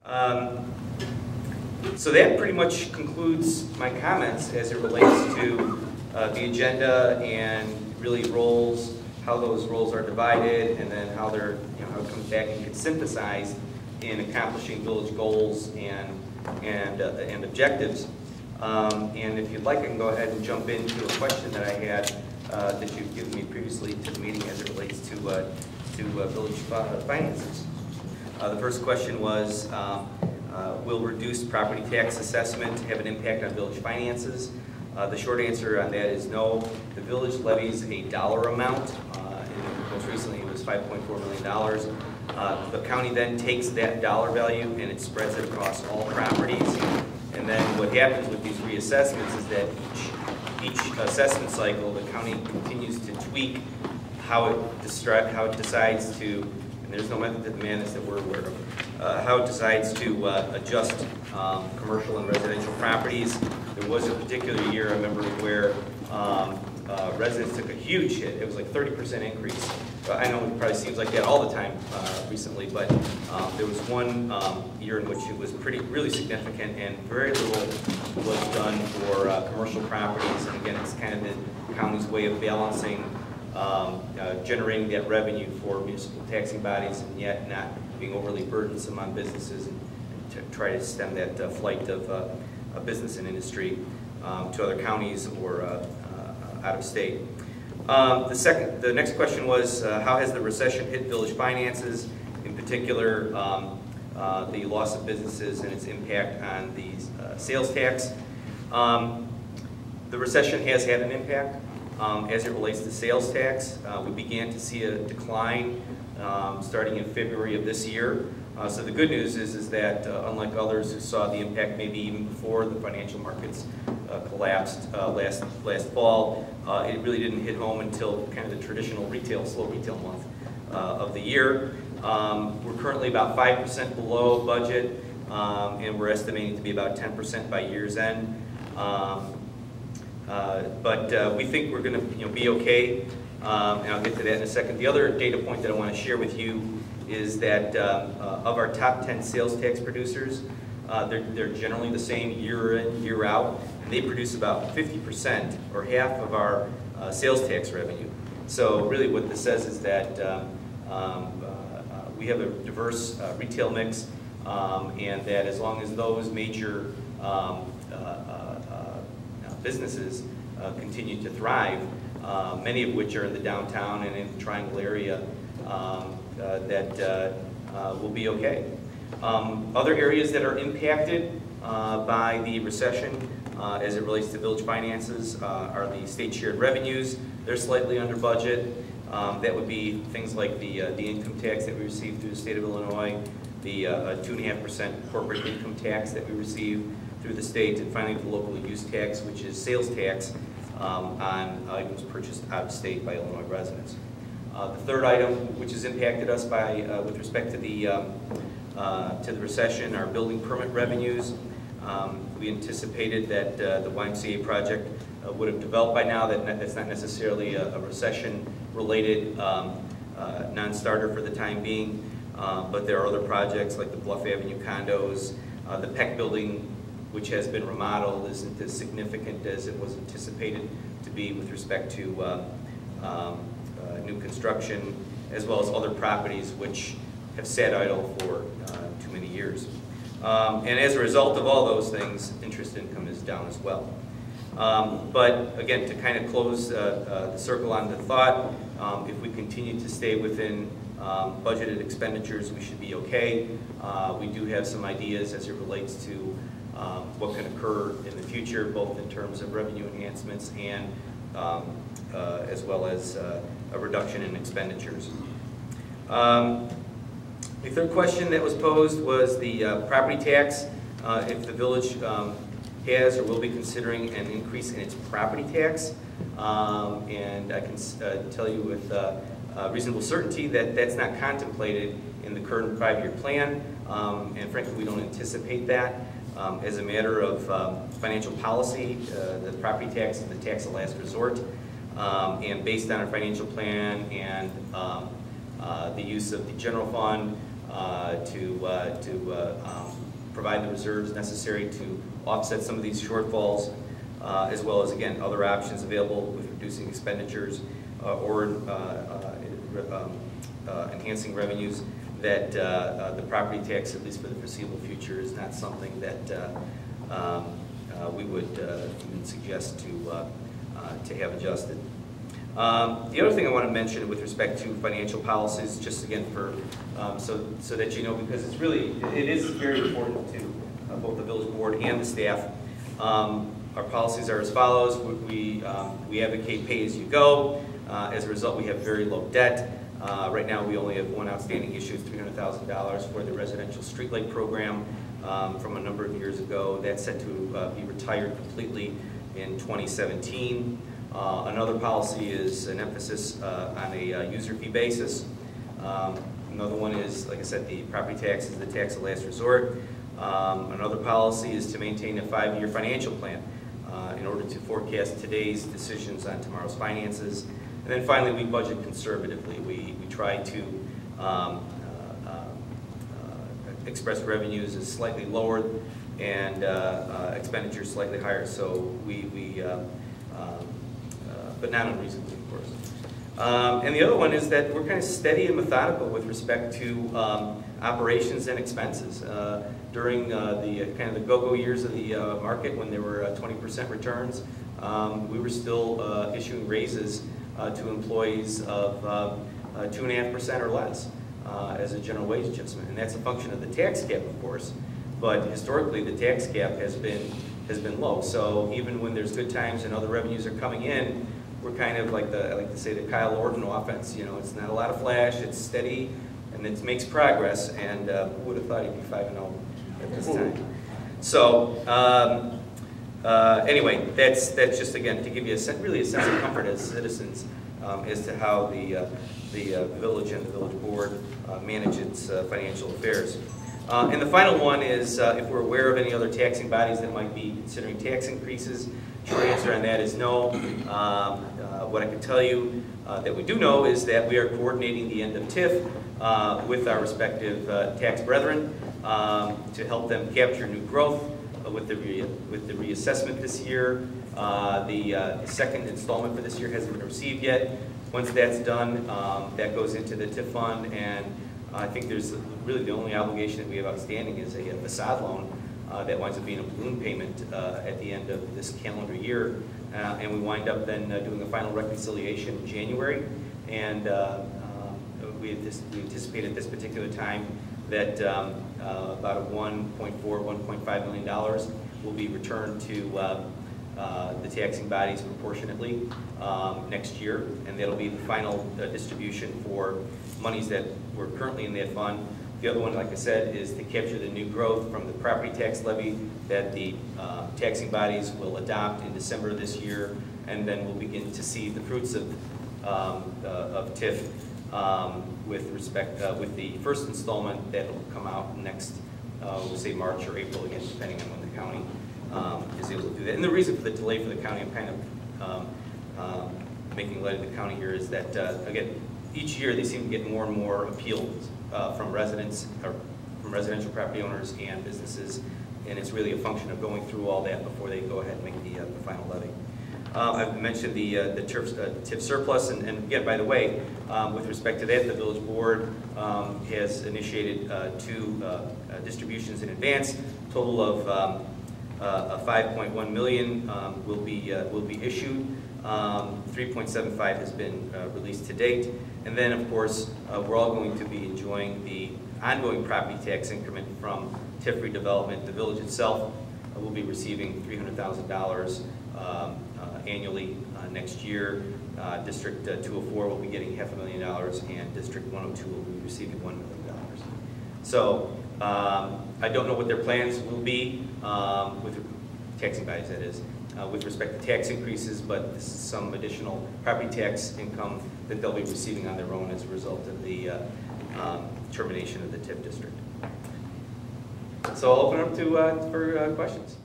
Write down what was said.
So that pretty much concludes my comments as it relates to the agenda and really roles, how those roles are divided, and then how they're, how it comes back and gets synthesized in accomplishing village goals and objectives. And if you'd like, I can go ahead and jump into a question that I had that you've given me previously to the meeting as it relates to village finances. The first question was, will reduced property tax assessment have an impact on village finances? The short answer on that is no. The village levies a dollar amount. And most recently it was $5.4 million. The county then takes that dollar value and it spreads it across all properties. And then what happens with these reassessments is that each assessment cycle, the county continues to tweak how it decides to, and there's no method to the madness that we're aware of, how it decides to adjust commercial and residential properties. There was a particular year, I remember, where residents took a huge hit. It was like 30% increase. I know it probably seems like that all the time recently, but there was one year in which it was really significant, and very little was done for commercial properties. And again, it's kind of the county's way of balancing generating that revenue for municipal taxing bodies, and yet not being overly burdensome on businesses, and to try to stem that flight of business and industry to other counties or out of state. The next question was, how has the recession hit village finances, in particular the loss of businesses and its impact on the sales tax? The recession has had an impact as it relates to sales tax. We began to see a decline starting in February of this year. So the good news is that unlike others who saw the impact maybe even before the financial markets collapsed last fall, it really didn't hit home until kind of the traditional slow retail month of the year. We're currently about 5% below budget, and we're estimating to be about 10% by year's end. But we think we're going to be okay, and I'll get to that in a second. The other data point that I want to share with you is that of our top 10 sales tax producers, they're generally the same year in, year out, and they produce about 50% or half of our sales tax revenue. So really what this says is that we have a diverse retail mix, and that as long as those major businesses continue to thrive, many of which are in the downtown and in the Triangle area, that will be okay. Other areas that are impacted by the recession as it relates to village finances are the state shared revenues. They're slightly under budget. That would be things like the income tax that we receive through the state of Illinois, the 2.5% corporate income tax that we receive through the state, and finally the local use tax, which is sales tax on items purchased out of state by Illinois residents. The third item, which has impacted us with respect to the recession, are building permit revenues. We anticipated that the YMCA project would have developed by now. That's not necessarily a recession-related non-starter for the time being, but there are other projects like the Bluff Avenue condos. The Peck building, which has been remodeled, isn't as significant as it was anticipated to be with respect to new construction, as well as other properties which have sat idle for too many years. And as a result of all those things, interest income is down as well. But again, to kind of close the circle on the thought, if we continue to stay within budgeted expenditures, we should be okay. We do have some ideas as it relates to what can occur in the future, both in terms of revenue enhancements and as well as a reduction in expenditures. The third question that was posed was the property tax. If the village has or will be considering an increase in its property tax, and I can tell you with reasonable certainty that that's not contemplated in the current 5-year plan, and frankly we don't anticipate that. As a matter of financial policy, the property tax is the tax of last resort, and based on our financial plan and the use of the general fund, provide the reserves necessary to offset some of these shortfalls, as well as, again, other options available with reducing expenditures or enhancing revenues, that the property tax, at least for the foreseeable future, is not something that we would even suggest to have adjusted. The other thing I want to mention with respect to financial policies, just again for so that you know, because it is very important to both the village board and the staff. Our policies are as follows. We advocate pay as you go. As a result, we have very low debt. Right now, we only have one outstanding issue, $300,000 for the residential streetlight program from a number of years ago. That's set to be retired completely in 2017. Another policy is an emphasis on a user fee basis. Another one is, like I said, the property tax is the tax of last resort. Another policy is to maintain a 5-year financial plan in order to forecast today's decisions on tomorrow's finances. And then finally, we budget conservatively. We try to express revenues as slightly lower and expenditures slightly higher. So but not unreasonably, of course. And the other one is that we're kind of steady and methodical with respect to operations and expenses. During the kind of the go-go years of the market, when there were 20% returns, we were still issuing raises to employees of 2.5% or less as a general wage adjustment, and that's a function of the tax cap, of course. But historically, the tax cap has been low. So even when there's good times and other revenues are coming in, we're kind of like I like to say, the Kyle Orton offense. You know, it's not a lot of flash, it's steady, and it makes progress. And who would have thought he'd be 5-0 at this time? So anyway, that's just again to give you really a sense of comfort as citizens as to how the village and the village board manage its financial affairs. And the final one is if we're aware of any other taxing bodies that might be considering tax increases. Short answer on that is no. What I can tell you that we do know is that we are coordinating the end of TIF with our respective tax brethren to help them capture new growth with the reassessment this year. The second installment for this year hasn't been received yet. Once that's done, that goes into the TIF fund, and I think there's really the only obligation that we have outstanding is a facade loan that winds up being a balloon payment at the end of this calendar year. And we wind up then doing a final reconciliation in January. And we anticipate at this particular time that about $1.5 million will be returned to the taxing bodies proportionately next year. And that'll be the final distribution for monies that were currently in that fund. The other one, like I said, is to capture the new growth from the property tax levy that the taxing bodies will adopt in December of this year, and then we'll begin to see the fruits of TIF with respect with the first installment that will come out next, we'll say March or April, again, depending on when the county is able to do that. And the reason for the delay for the county, I'm kind of making light of the county here, is that again, each year they seem to get more and more appeals from residents, or from residential property owners and businesses, and it's really a function of going through all that before they go ahead and make the final levy. I've mentioned the TIF surplus, and again, by the way, with respect to that, the village board has initiated 2 distributions in advance. Total of $5.1 million will be issued. 3.75 has been released to date. And then, of course, we're all going to be enjoying the ongoing property tax increment from TIF redevelopment. The village itself will be receiving $300,000 annually next year. District 204 will be getting $500,000, and District 102 will be receiving $1 million. So I don't know what their plans will be with taxing bodies, that is, with respect to tax increases, but this is some additional property tax income that they'll be receiving on their own as a result of the termination of the TIF district. So I'll open it up for questions.